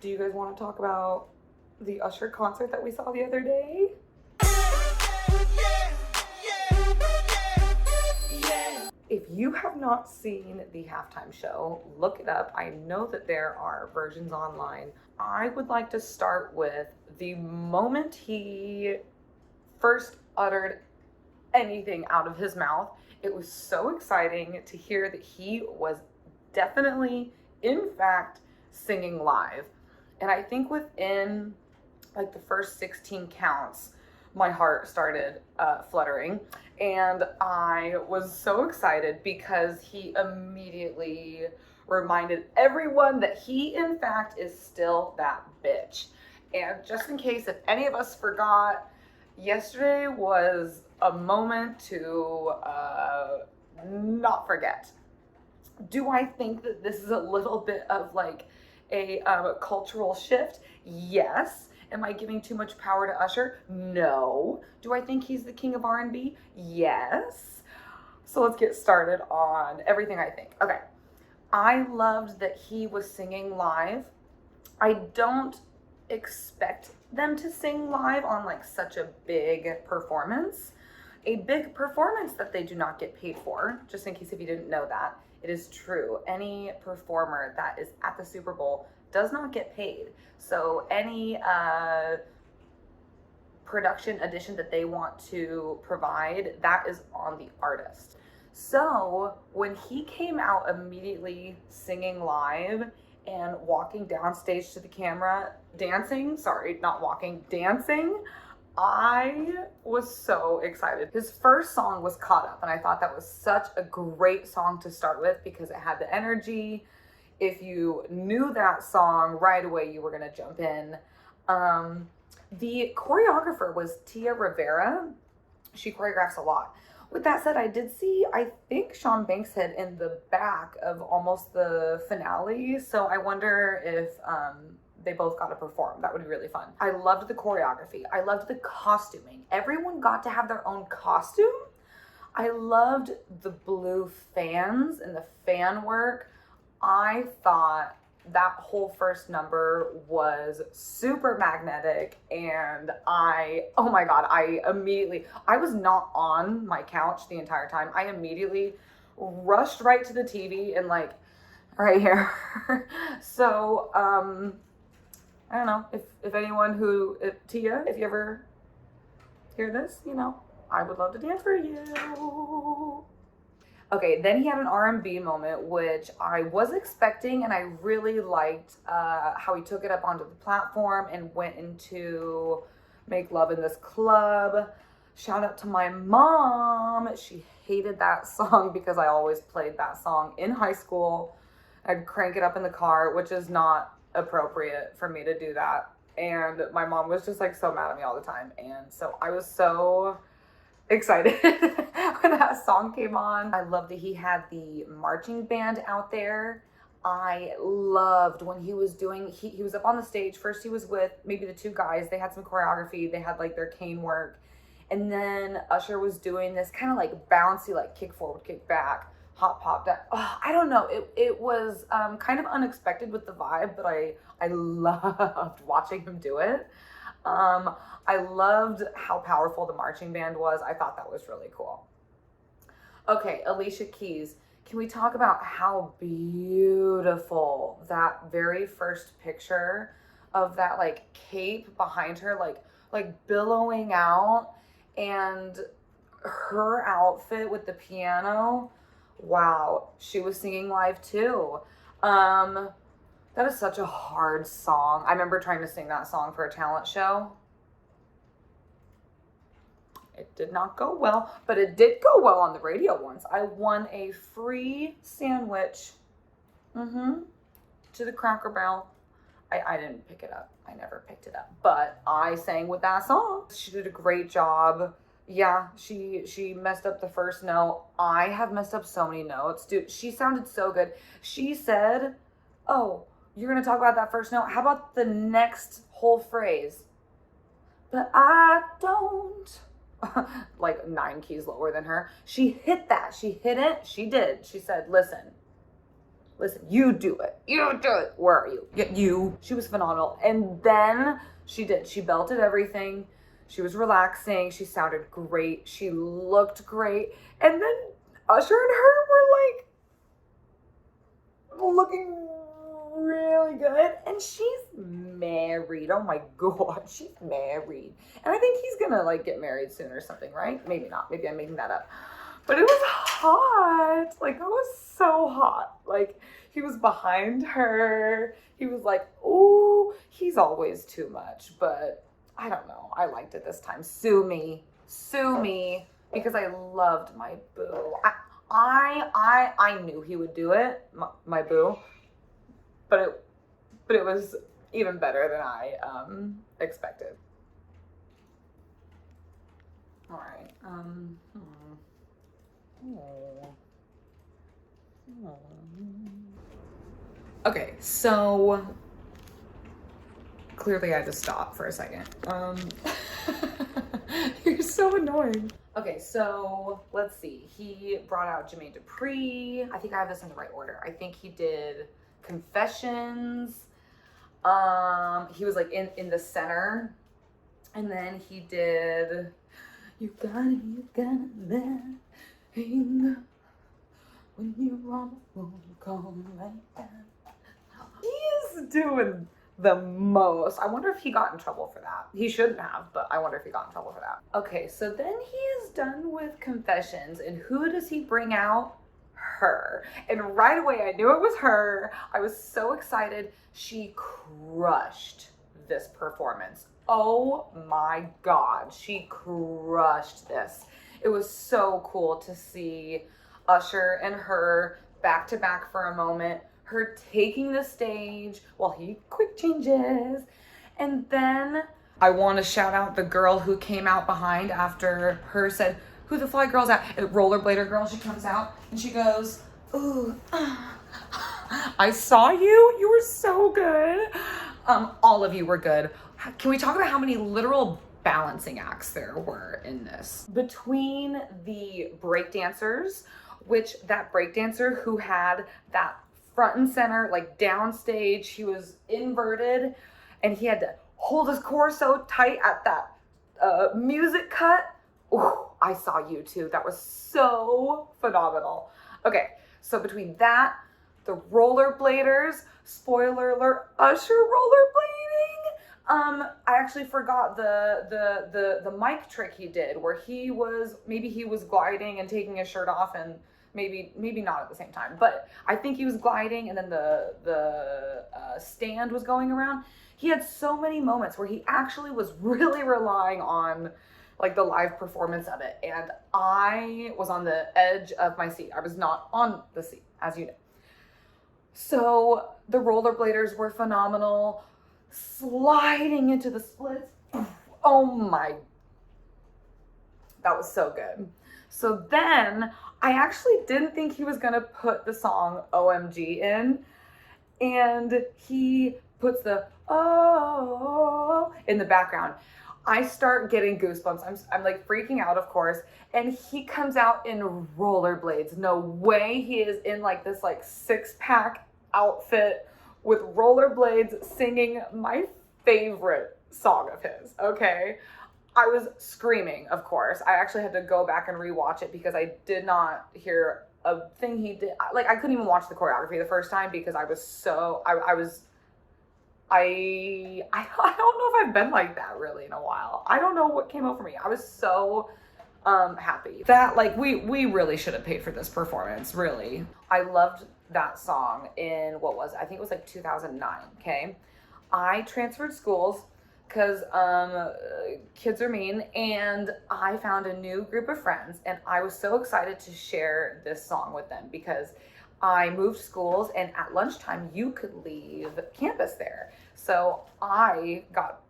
Do you guys want to talk about the Usher concert that we saw the other day? If you have not seen the halftime show, look it up. I know that there are versions online. I would like to start with the moment he first uttered anything out of his mouth. It was so exciting to hear that he was definitely, in fact, singing live. And I think within like the first 16 counts, my heart started fluttering. And I was so excited because he immediately reminded everyone that he, in fact, is still that bitch. And just in case if any of us forgot, yesterday was a moment to not forget. Do I think that this is a little bit of like a cultural shift? Yes. Am I giving too much power to Usher? No. Do I think he's the king of R&B? Yes. So let's get started on everything I think. Okay. I loved that he was singing live. I don't expect them to sing live on like such a big performance. A big performance that they do not get paid for, just in case if you didn't know that. It is true. Any performer that is at the Super Bowl does not get paid. So any production addition that they want to provide, that is on the artist. So when he came out immediately singing live and walking down stage to the camera, dancing, I was so excited. His first song was Caught Up, and I thought that was such a great song to start with because it had the energy. If you knew that song right away, you were gonna jump in. The choreographer was Tia Rivera. She choreographs a lot. With that said, I did see, I think Sean Bankshead in the back of almost the finale. So I wonder if they both got to perform. That would be really fun. I loved the choreography. I loved the costuming. Everyone got to have their own costume. I loved the blue fans and the fan work. I thought that whole first number was super magnetic, and oh my God, I was not on my couch the entire time. I immediately rushed right to the TV and like right here. So, I don't know if anyone Tia, if you ever hear this, I would love to dance for you. Okay, then he had an R&B moment, which I was expecting, and I really liked how he took it up onto the platform and went into Make Love in This Club. Shout out to my mom. She hated that song because I always played that song in high school. I'd crank it up in the car, which is not appropriate for me to do that. And my mom was just like so mad at me all the time. And so I was so excited when that song came on. I loved that he had the marching band out there. I loved when he was doing, he was up on the stage. First he was with maybe the two guys. They had some choreography. They had like their cane work. And then Usher was doing this kind of like bouncy, like kick forward, kick back, hop, pop, that. Oh, I don't know. It was kind of unexpected with the vibe, but I loved watching him do it. I loved how powerful the marching band was. I thought that was really cool. Okay, Alicia Keys. Can we talk about how beautiful that very first picture of that like cape behind her, like billowing out, and her outfit with the piano. Wow, she was singing live too. That is such a hard song. I remember trying to sing that song for a talent show. It did not go well, but it did go well on the radio once. I won a free sandwich to the Cracker Barrel. I didn't pick it up. I never picked it up, but I sang with that song. She did a great job. Yeah, she messed up the first note. I have messed up so many notes. Dude, she sounded so good. She said, oh, you're going to talk about that first note? How about the next whole phrase? But I don't. Like 9 keys lower than her. She hit that. She hit it. She did. She said, listen, listen, you do it. You do it. Where are you? You. She was phenomenal. And then she belted everything. She was relaxing. She sounded great. She looked great. And then Usher and her were like looking really good. And she's married. Oh my God, she's married. And I think he's gonna like get married soon or something, right? Maybe not. Maybe I'm making that up. But it was hot. Like, that was so hot. Like, he was behind her. He was like, ooh, he's always too much. But I don't know. I liked it this time. Sue me. Sue me. Because I loved my boo. I knew he would do it, my boo. But it was even better than I expected. All right. Okay, so clearly I had to stop for a second. You're so annoying. Okay, so let's see. He brought out Jermaine Dupri. I think I have this in the right order. I think he did Confessions. He was like in the center. And then he did You gotta let hang when you're on the phone calling like that. He's doing the most. I wonder if he got in trouble for that. He shouldn't have, but I wonder if he got in trouble for that. Okay, so then he is done with Confessions, and who does he bring out? Her. And right away I knew it was her. I was so excited. She crushed this performance. Oh my God, she crushed this. It was so cool to see Usher and her back to back for a moment, her taking the stage while he quick changes. And then I want to shout out the girl who came out behind after her said, "Who the fly girl's at?" Rollerblader girl, she comes out and she goes, "Ooh, I saw you. You were so good." All of you were good. Can we talk about how many literal balancing acts there were in this? Between the breakdancers, which that breakdancer who had that front and center, like downstage, he was inverted and he had to hold his core so tight at that music cut. Ooh, I saw you too. That was so phenomenal. Okay, so between that, the rollerbladers, spoiler alert, Usher rollerblading. I actually forgot the mic trick he did where he was gliding and taking his shirt off, and maybe not at the same time, but I think he was gliding and then the stand was going around. He had so many moments where he actually was really relying on like the live performance of it, and I was on the edge of my seat. I was not on the seat, as you know. So the rollerbladers were phenomenal, sliding into the splits. Oh my, that was so good. So then I actually didn't think he was gonna put the song OMG in, and he puts the oh in the background. I start getting goosebumps. I'm like freaking out, of course. And he comes out in rollerblades. No way he is in like this like 6-pack outfit with rollerblades singing my favorite song of his, okay? I was screaming, of course. I actually had to go back and rewatch it because I did not hear a thing he did. Like, I couldn't even watch the choreography the first time because I was so, I don't know if I've been like that really in a while. I don't know what came over me. I was so happy that like we really should have paid for this performance, really. I loved that song in I think it was like 2009. Okay, I transferred schools because kids are mean, and I found a new group of friends, and I was so excited to share this song with them because I moved schools, and at lunchtime you could leave campus there. So I got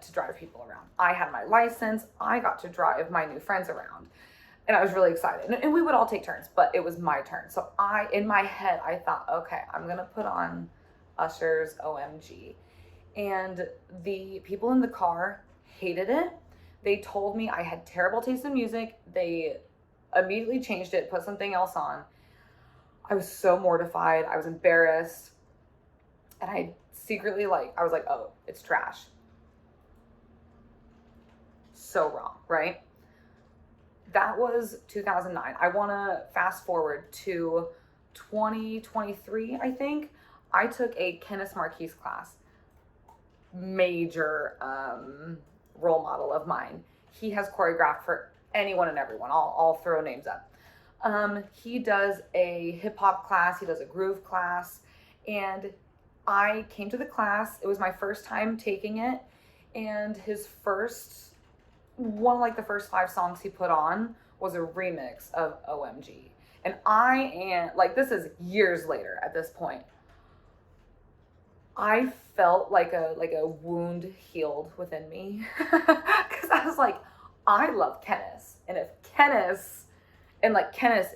to drive people around. I had my license. I got to drive my new friends around, and I was really excited. And we would all take turns, but it was my turn. So in my head, I thought, okay, I'm gonna put on Usher's OMG. And the people in the car hated it. They told me I had terrible taste in music. They immediately changed it, put something else on. I was so mortified. I was embarrassed. And I secretly I was like, oh, it's trash. So wrong, right? That was 2009. I want to fast forward to 2023, I think. I took a Kenneth Marquise class, major role model of mine. He has choreographed for anyone and everyone. I'll throw names up. He does a hip hop class, he does a groove class, and I came to the class. It was my first time taking it, and his first one of the first 5 songs he put on was a remix of OMG. And I am this is years later at this point. I felt like a wound healed within me because I was like, I love Kenneth, and if Kenneth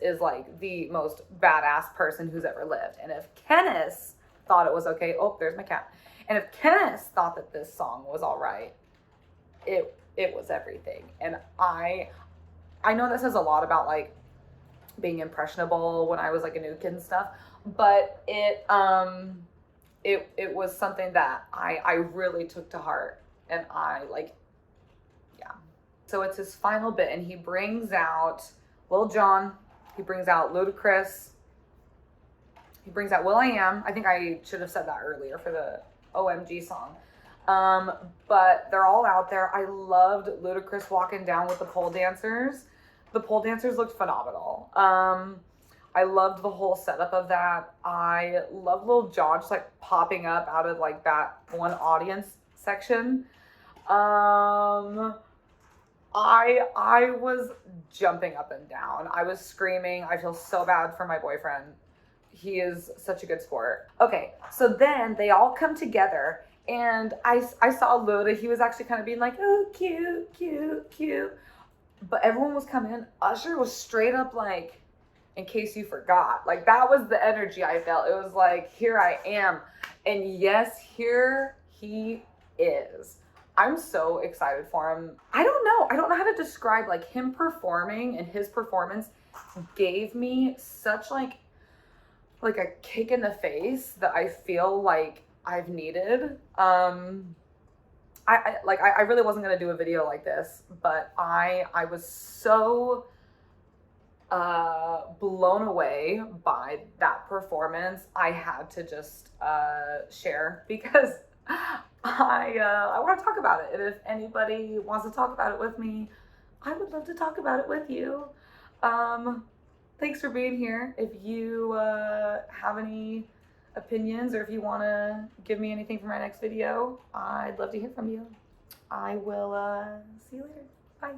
is the most badass person who's ever lived, and if Kenneth thought it was okay, oh, there's my cat, and if Kenneth thought that this song was all right, it was everything. And I know that says a lot about being impressionable when I was a new kid and stuff, but it was something that I really took to heart, and yeah. So it's his final bit, and he brings out Lil Jon, he brings out Ludacris, he brings out will.i.am. I think I should have said that earlier for the OMG song. But they're all out there. I loved Ludacris walking down with the pole dancers. The pole dancers looked phenomenal. I loved the whole setup of that. I love Lil Jon just popping up out of that one audience section. I was jumping up and down. I was screaming. I feel so bad for my boyfriend. He is such a good sport. Okay, so then they all come together, and I saw Luda. He was actually kind of being oh, cute, cute, cute. But everyone was coming in. Usher was straight up in case you forgot. That was the energy I felt. It was here I am. And yes, here he is. I'm so excited for him. I don't know how to describe him performing, and his performance gave me such a kick in the face that I feel I've needed. I really wasn't gonna do a video like this, but I was so blown away by that performance. I had to just share because I want to talk about it. And if anybody wants to talk about it with me, I would love to talk about it with you. Thanks for being here. If you have any opinions, or if you want to give me anything for my next video, I'd love to hear from you. I will see you later. Bye.